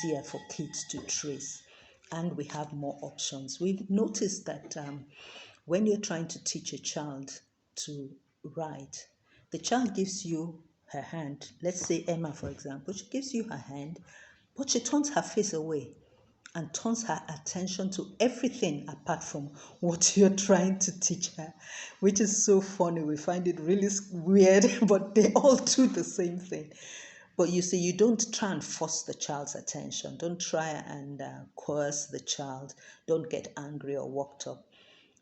easier for kids to trace, and we have more options. We've noticed that when you're trying to teach a child to write, the child gives you her hand. Let's say Emma, for example, she gives you her hand, but she turns her face away and turns her attention to everything apart from what you're trying to teach her, which is so funny. We find it really weird, but they all do the same thing. But you see, you don't try and force the child's attention. Don't try and coerce the child. Don't get angry or worked up.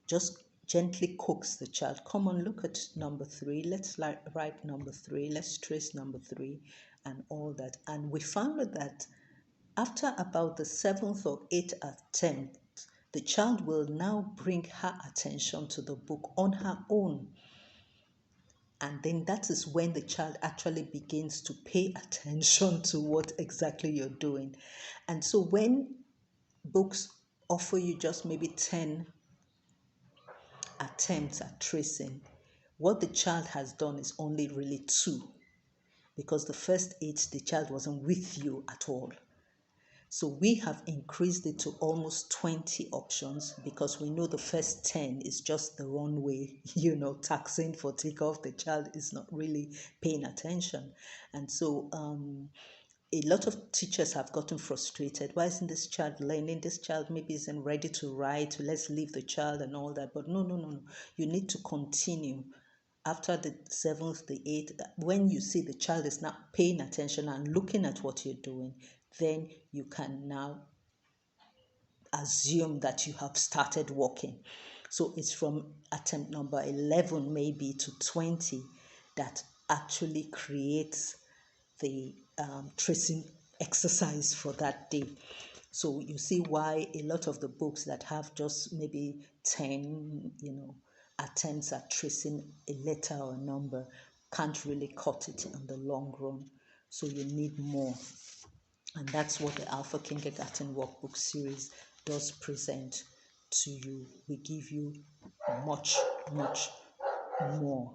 Just gently coax the child. Come on, look at number 3. Let's write number 3. Let's trace number 3 and all that. And we found that after about the 7th or 8th attempt, the child will now bring her attention to the book on her own. And then that is when the child actually begins to pay attention to what exactly you're doing. And so when books offer you just maybe 10 attempts at tracing, what the child has done is only really 2, because the first 8, the child wasn't with you at all. So we have increased it to almost 20 options, because we know the first 10 is just the runway, taxing for takeoff. The child is not really paying attention. And so a lot of teachers have gotten frustrated. Why isn't this child learning? This child maybe isn't ready to write. Let's leave the child and all that. But no. You need to continue. After the 7th, the 8th, when you see the child is not paying attention and looking at what you're doing, then you can now assume that you have started working. So it's from attempt number 11 maybe to 20 that actually creates the tracing exercise for that day. So you see why a lot of the books that have just maybe 10, attempts at tracing a letter or a number can't really cut it in the long run. So you need more. And that's what the Alpha Kindergarten Workbook series does present to you. We give you much, much more,